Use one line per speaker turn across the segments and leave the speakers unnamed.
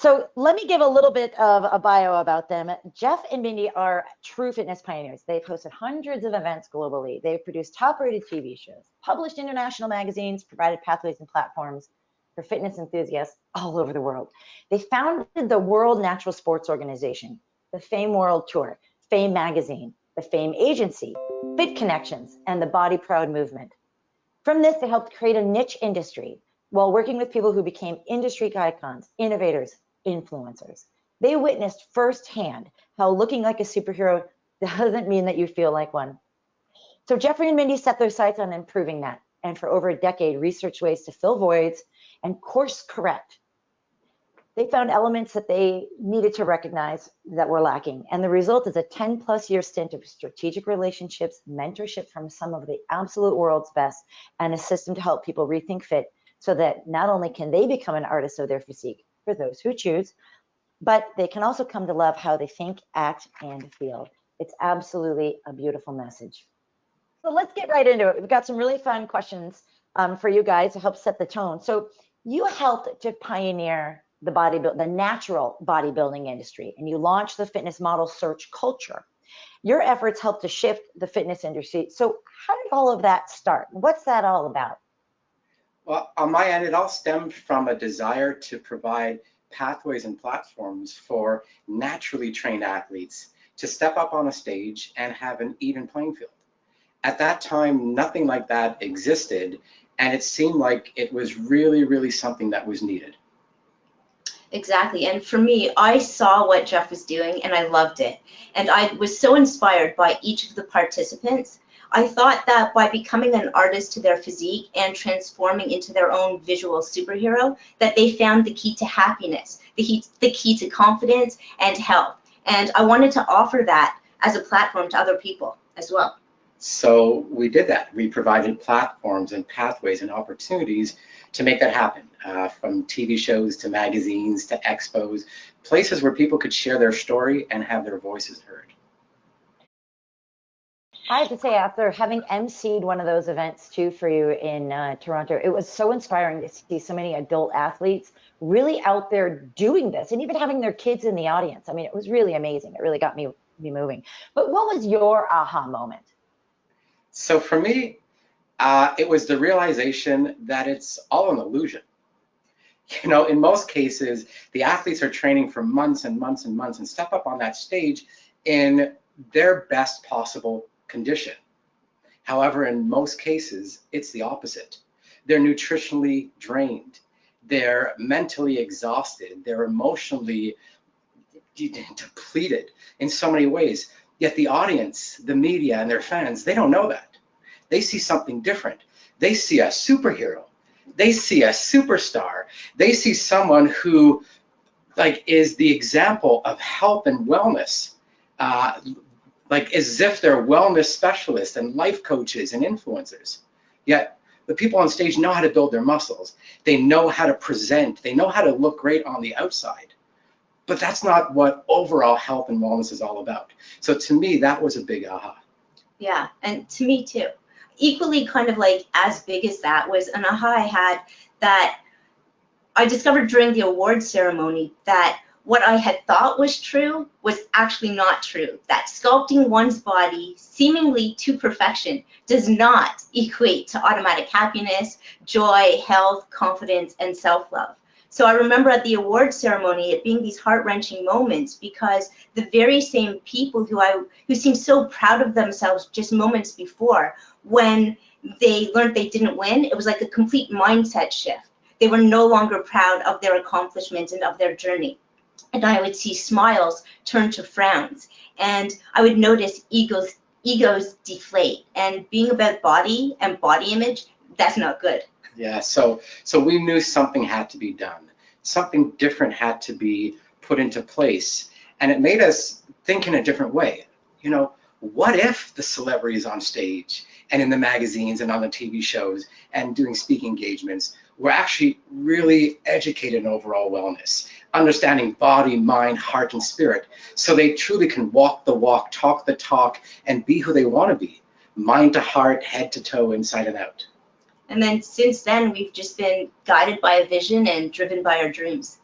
So let me give a little bit of a bio about them. Jeff and Mindy are true fitness pioneers. They've hosted hundreds of events globally. They've produced top-rated TV shows, published international magazines, provided pathways and platforms for fitness enthusiasts all over the world. They founded the World Natural Sports Organization, the Fame World Tour, Fame Magazine, the Fame Agency, Fit Connections, and the Body Proud movement. From this, they helped create a niche industry while working with people who became industry icons, innovators, influencers. They witnessed firsthand how looking like a superhero doesn't mean that you feel like one. So Jeffrey and Mindy set their sights on improving that, and for over a decade researched ways to fill voids and course correct. They found elements that they needed to recognize that were lacking, and the result is a 10+ year stint of strategic relationships, mentorship from some of the absolute world's best, and a system to help people rethink fit so that not only can they become an artist of their physique, for those who choose, but they can also come to love how they think, act, and feel. It's absolutely a beautiful message. So let's get right into it. We've got some really fun questions for you guys to help set the tone. So you helped to pioneer the natural bodybuilding industry, and you launched the fitness model search culture. Your efforts helped to shift the fitness industry. So how did all of that start? What's that all about?
Well, on my end, it all stemmed from a desire to provide pathways and platforms for naturally trained athletes to step up on a stage and have an even playing field. At that time, nothing like that existed, and it seemed like it was really, really something that was needed.
Exactly. And for me, I saw what Jeff was doing and I loved it. And I was so inspired by each of the participants. I thought that by becoming an artist to their physique and transforming into their own visual superhero, that they found the key to happiness, the key to confidence and health. And I wanted to offer that as a platform to other people as well.
So we did that. We provided platforms and pathways and opportunities to make that happen, from TV shows to magazines to expos, places where people could share their story and have their voices heard.
I have to say, after having emceed one of those events too for you in Toronto, it was so inspiring to see so many adult athletes really out there doing this and even having their kids in the audience. I mean, it was really amazing. It really got me moving. But what was your aha moment?
So for me, it was the realization that it's all an illusion. You know, in most cases, the athletes are training for months and months and months and step up on that stage in their best possible condition. However, in most cases, it's the opposite. They're nutritionally drained. They're mentally exhausted. They're emotionally depleted in so many ways. Yet the audience, the media, and their fans, they don't know that. They see something different. They see a superhero. They see a superstar. They see someone who, like, is the example of health and wellness, like as if they're wellness specialists and life coaches and influencers. Yet the people on stage know how to build their muscles. They know how to present. They know how to look great on the outside. But that's not what overall health and wellness is all about. So to me, that was a big aha.
Yeah, and to me too. Equally kind of like as big as that was an aha I had that I discovered during the award ceremony that what I had thought was true was actually not true. That sculpting one's body seemingly to perfection does not equate to automatic happiness, joy, health, confidence, and self-love. So I remember at the award ceremony it being these heart-wrenching moments because the very same people who seemed so proud of themselves just moments before, when they learned they didn't win, it was like a complete mindset shift. They were no longer proud of their accomplishments and of their journey. And I would see smiles turn to frowns, and I would notice egos deflate. And being about body and body image, that's not good.
Yeah, so we knew something had to be done. Something different had to be put into place. And it made us think in a different way. You know, what if the celebrities on stage and in the magazines and on the TV shows and doing speaking engagements were actually really educated in overall wellness, understanding body, mind, heart, and spirit, so they truly can walk the walk, talk the talk, and be who they want to be, mind to heart, head to toe, inside and out.
And then since then, we've just been guided by a vision and driven by our dreams.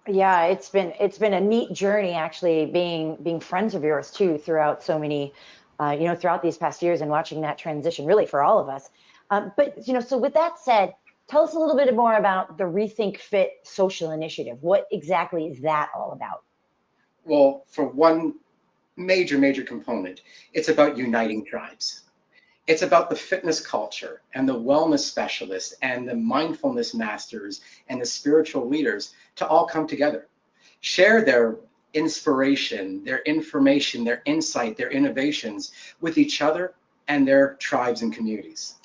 Yeah, it's been a neat journey actually being friends of yours too throughout so many throughout these past years and watching that transition really for all of us. But so with that said, tell us a little bit more about the Rethink Fit social initiative. What exactly is that all about?
Well, for one major component, it's about uniting tribes. It's about the fitness culture and the wellness specialists and the mindfulness masters and the spiritual leaders to all come together, share their inspiration, their information, their insight, their innovations with each other and their tribes and communities.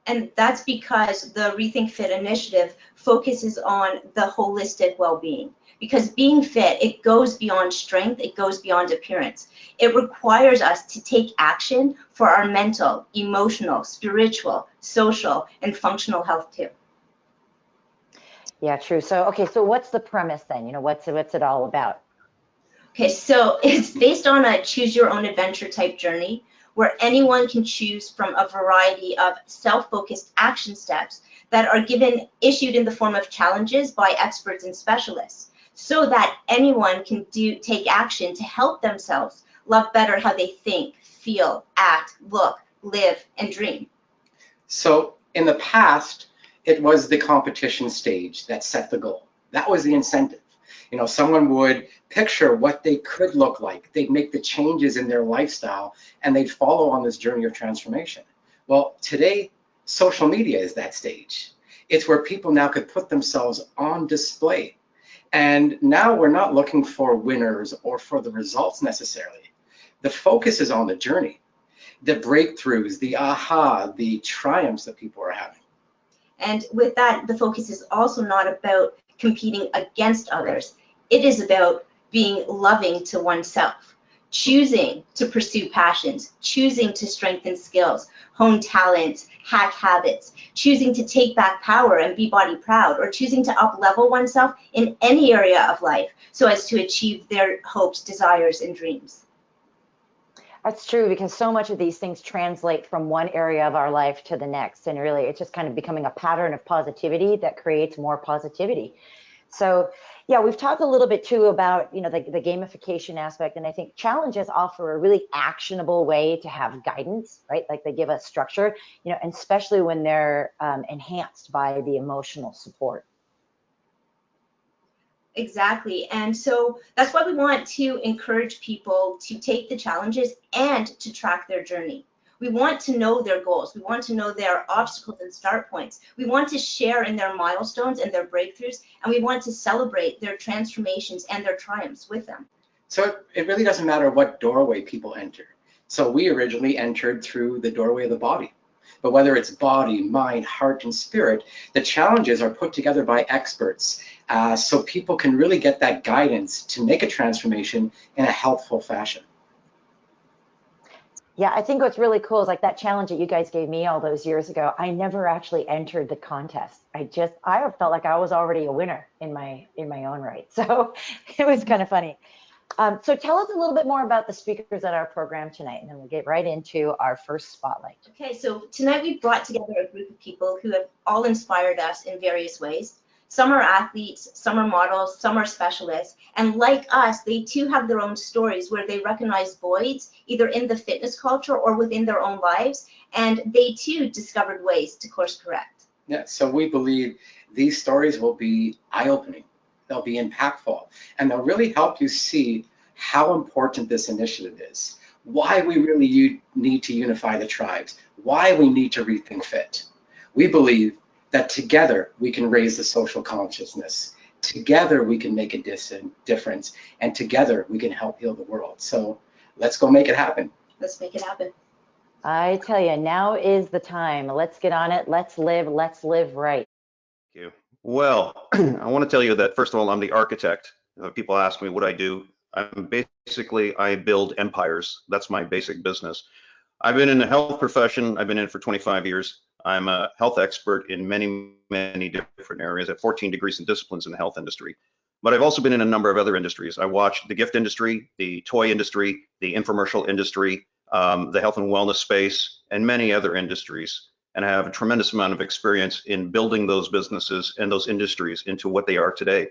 And that's because the Rethink Fit initiative focuses on the holistic well-being. Because being fit, it goes beyond strength, it goes beyond appearance. It requires us to take action for our mental, emotional, spiritual, social, and functional health too.
Yeah, true. So okay, so what's the premise then? What's it all about?
Okay, so it's based on a choose your own adventure type journey where anyone can choose from a variety of self-focused action steps that are issued in the form of challenges by experts and specialists so that anyone can take action to help themselves love better how they think, feel, act, look, live, and dream.
So in the past, it was the competition stage that set the goal. That was the incentive. Someone would picture what they could look like. They'd make the changes in their lifestyle and they'd follow on this journey of transformation. Well, today, social media is that stage. It's where people now could put themselves on display. And now we're not looking for winners or for the results necessarily. The focus is on the journey, the breakthroughs, the aha, the triumphs that people are having.
And with that, the focus is also not about competing against others. It is about being loving to oneself, choosing to pursue passions, choosing to strengthen skills, hone talents, hack habits, choosing to take back power and be body proud, or choosing to up-level oneself in any area of life so as to achieve their hopes, desires, and dreams.
That's true because so much of these things translate from one area of our life to the next. And really, it's just kind of becoming a pattern of positivity that creates more positivity. So, yeah, we've talked a little bit too about, the gamification aspect. And I think challenges offer a really actionable way to have guidance, right? Like they give us structure, and especially when they're enhanced by the emotional support.
Exactly. And so that's why we want to encourage people to take the challenges and to track their journey. We want to know their goals. We want to know their obstacles and start points. We want to share in their milestones and their breakthroughs, and we want to celebrate their transformations and their triumphs with them.
So it really doesn't matter what doorway people enter. So we originally entered through the doorway of the body. But whether it's body, mind, heart, and spirit, the challenges are put together by experts so people can really get that guidance to make a transformation in a healthful fashion.
Yeah, I think what's really cool is like that challenge that you guys gave me all those years ago. I never actually entered the contest. I felt like I was already a winner in my own right. So it was kind of funny. So tell us a little bit more about the speakers at our program tonight, and then we'll get right into our first spotlight.
Okay, so tonight we brought together a group of people who have all inspired us in various ways. Some are athletes, some are models, some are specialists, and like us, they too have their own stories where they recognize voids either in the fitness culture or within their own lives, and they too discovered ways to course correct.
Yeah, so we believe these stories will be eye-opening. They'll be impactful, and they'll really help you see how important this initiative is, why we really need to unify the tribes, why we need to rethink FIT. We believe that together we can raise the social consciousness, together we can make a difference, and together we can help heal the world. So let's go make it happen.
Let's make it happen.
I tell you, now is the time. Let's get on it. Let's live right.
Thank you. Well, I want to tell you that, first of all, I'm the architect. People ask me what I do. I build empires. That's my basic business. I've been in the health profession. I've been in it for 25 years. I'm a health expert in many different areas. I have 14 degrees and disciplines in the health industry. But I've also been in a number of other industries. I watched the gift industry, the toy industry, the infomercial industry, the health and wellness space, and many other industries. And I have a tremendous amount of experience in building those businesses and those industries into what they are today.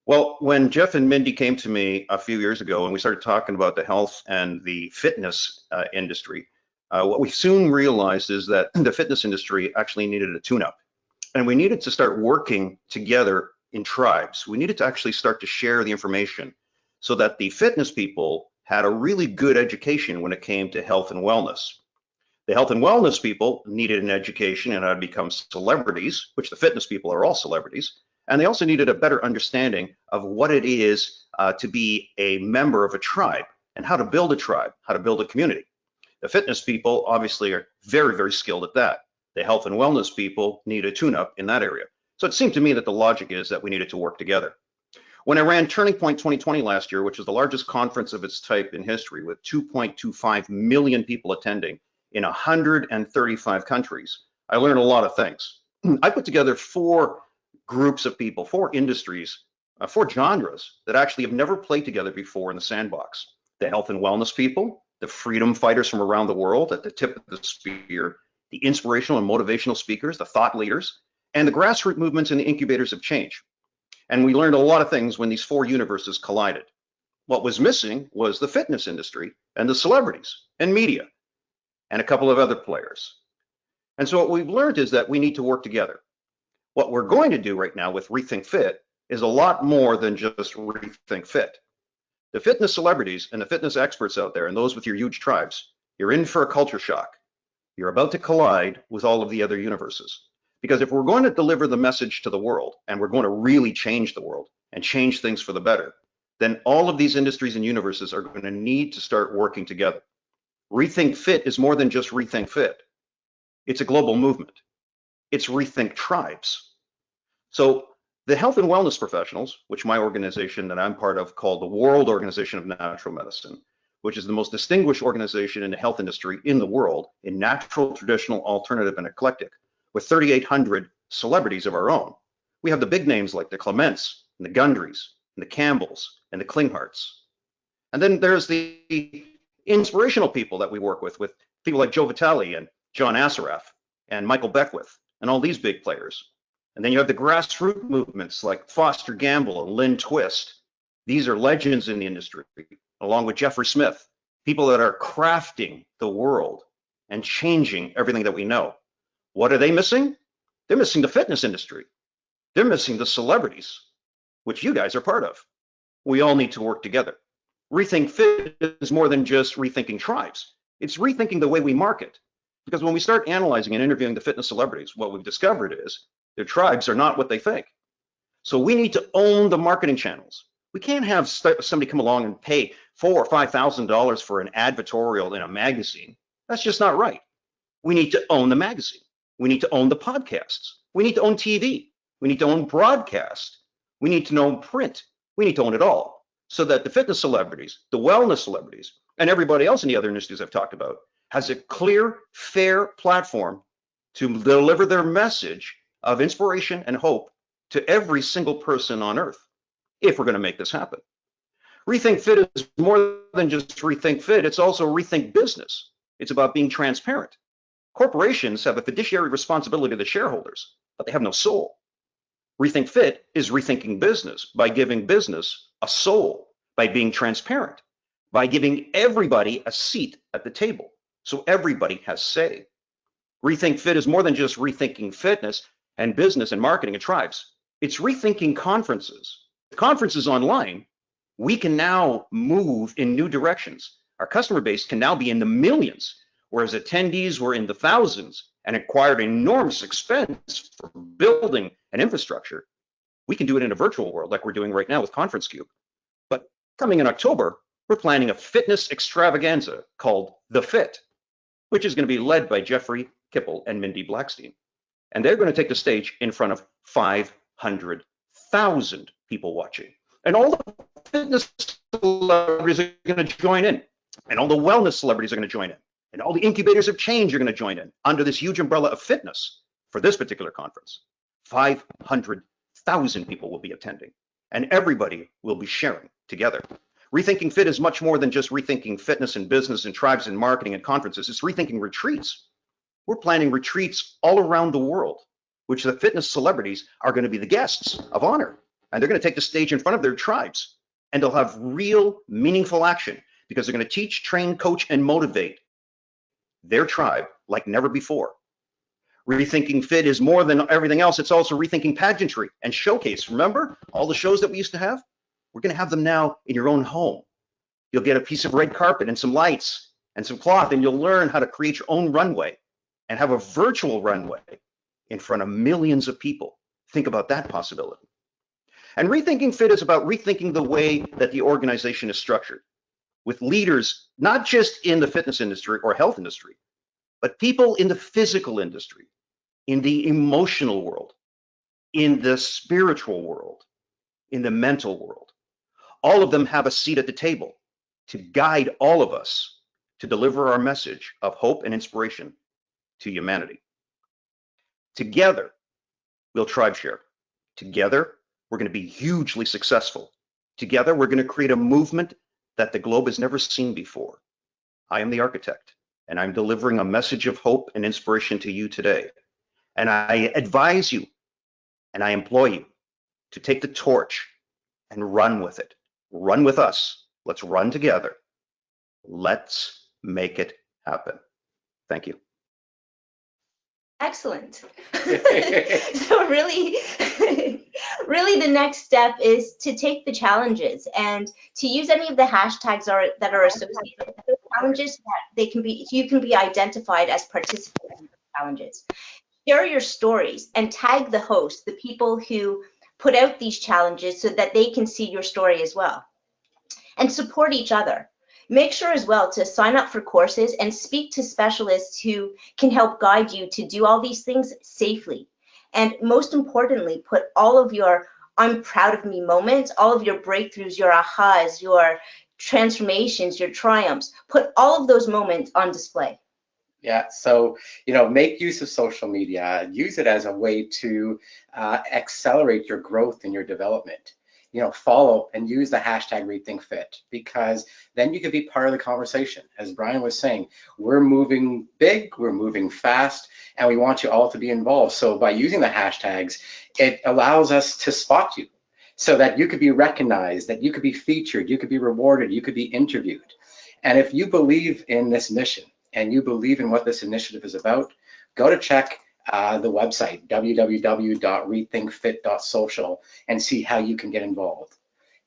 Well, when Jeff and Mindy came to me a few years ago and we started talking about the health and the fitness industry, what we soon realized is that the fitness industry actually needed a tune-up. And we needed to start working together in tribes. We needed to actually start to share the information so that the fitness people had a really good education when it came to health and wellness. The health and wellness people needed an education in how to become celebrities, which the fitness people are all celebrities. And they also needed a better understanding of what it is to be a member of a tribe and how to build a tribe, how to build a community. The fitness people obviously are very, very skilled at that. The health and wellness people need a tune-up in that area. So it seemed to me that the logic is that we needed to work together. When I ran Turning Point 2020 last year, which was the largest conference of its type in history with 2.25 million people attending in 135 countries, I learned a lot of things. I put together 4 groups of people, 4 industries, 4 genres that actually have never played together before in the sandbox. The health and wellness people, the freedom fighters from around the world at the tip of the spear, the inspirational and motivational speakers, the thought leaders, and the grassroots movements and the incubators of change. And we learned a lot of things when these 4 universes collided. What was missing was the fitness industry and the celebrities and media and a couple of other players. And so what we've learned is that we need to work together. What we're going to do right now with Rethink FIT is a lot more than just Rethink FIT. The fitness celebrities and the fitness experts out there and those with your huge tribes, you're in for a culture shock. You're about to collide with all of the other universes. Because if we're going to deliver the message to the world and we're going to really change the world and change things for the better, then all of these industries and universes are going to need to start working together. Rethink FIT is more than just Rethink FIT. It's a global movement. It's Rethink Tribes. So the health and wellness professionals, which my organization that I'm part of called the World Organization of Natural Medicine, which is the most distinguished organization in the health industry in the world in natural, traditional, alternative, and eclectic, with 3,800 celebrities of our own. We have the big names like the Clements, and the Gundrys, and the Campbells, and the Klingharts. And then there's the inspirational people that we work with people like Joe Vitale and John Assaraf and Michael Beckwith and all these big players. And then you have the grassroots movements like Foster Gamble and Lynn Twist. These are legends in the industry, along with Jeffrey Smith, people that are crafting the world and changing everything that we know. What are they missing? They're missing the fitness industry. They're missing the celebrities, which you guys are part of. We all need to work together. Rethink FIT is more than just rethinking tribes. It's rethinking the way we market. Because when we start analyzing and interviewing the fitness celebrities, what we've discovered is their tribes are not what they think. So we need to own the marketing channels. We can't have somebody come along and pay $4,000 or $5,000 for an advertorial in a magazine. That's just not right. We need to own the magazine. We need to own the podcasts. We need to own TV. We need to own broadcast. We need to own print. We need to own it all so that the fitness celebrities, the wellness celebrities, and everybody else in the other industries I've talked about has a clear, fair platform to deliver their message of inspiration and hope to every single person on earth, if we're going to make this happen. Rethink FIT is more than just Rethink FIT, it's also Rethink Business. It's about being transparent. Corporations have a fiduciary responsibility to the shareholders, but they have no soul. Rethink FIT is rethinking business by giving business a soul, by being transparent, by giving everybody a seat at the table, so everybody has say. Rethink FIT is more than just rethinking fitness and business and marketing and tribes. It's rethinking conferences. With conferences online, we can now move in new directions. Our customer base can now be in the millions, whereas attendees were in the thousands and acquired enormous expense for building an infrastructure. We can do it in a virtual world like we're doing right now with Conference Cube. But coming in October, we're planning a fitness extravaganza called The Fit, which is going to be led by Jeffrey Kippel and Mindy Blackstein. And they're going to take the stage in front of 500,000 people watching. And all the fitness celebrities are going to join in. And all the wellness celebrities are going to join in. And all the incubators of change are going to join in under this huge umbrella of fitness for this particular conference. 500,000 people will be attending. And everybody will be sharing together. Rethinking FIT is much more than just rethinking fitness and business and tribes and marketing and conferences. It's rethinking retreats. We're planning retreats all around the world, which the fitness celebrities are going to be the guests of honor. and they're going to take the stage in front of their tribes, and they'll have real, meaningful action because they're going to teach, train, coach, and motivate their tribe like never before. Rethinking FIT is more than everything else. It's also rethinking pageantry and showcase. Remember all the shows that we used to have? We're going to have them now in your own home. You'll get a piece of red carpet and some lights and some cloth, and you'll learn how to create your own runway and have a virtual runway in front of millions of people. Think about that possibility. And Rethinking FIT is about rethinking the way that the organization is structured with leaders, not just in the fitness industry or health industry, but people in the physical industry, in the emotional world, in the spiritual world, in the mental world. All of them have a seat at the table to guide all of us to deliver our message of hope and inspiration to humanity. Together, we'll tribe share. Together, we're going to be hugely successful. Together, we're going to create a movement that the globe has never seen before. I am the architect, and I'm delivering a message of hope and inspiration to you today. And I advise you, and I implore you to take the torch and run with it. Run with us. Let's run together. Let's make it happen. Thank you.
Excellent. So really, really the next step is to take the challenges and to use any of the hashtags that are associated with those challenges that you can be identified as participants in the challenges. Share your stories and tag the host, the people who put out these challenges, so that they can see your story as well. And support each other. Make sure as well to sign up for courses and speak to specialists who can help guide you to do all these things safely. And most importantly, put all of your I'm proud of me moments, all of your breakthroughs, your ahas, your transformations, your triumphs, put all of those moments on display.
Yeah, so, make use of social media, use it as a way to accelerate your growth and your development. Follow and use the hashtag Rethink FIT, because then you can be part of the conversation. As Brian was saying, we're moving big, we're moving fast, and we want you all to be involved. So by using the hashtags, it allows us to spot you so that you could be recognized, that you could be featured, you could be rewarded, you could be interviewed. And if you believe in this mission and you believe in what this initiative is about, go to check the website, www.rethinkfit.social, and see how you can get involved.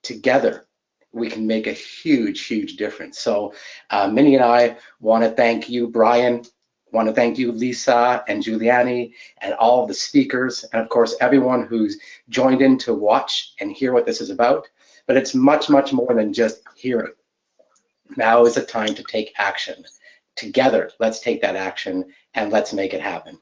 Together, we can make a huge, huge difference. So Mindy and I want to thank you, Brian, want to thank you, Lisa and Giuliani, and all of the speakers, and of course, everyone who's joined in to watch and hear what this is about. But it's much, much more than just hearing. Now is the time to take action. Together, let's take that action and let's make it happen.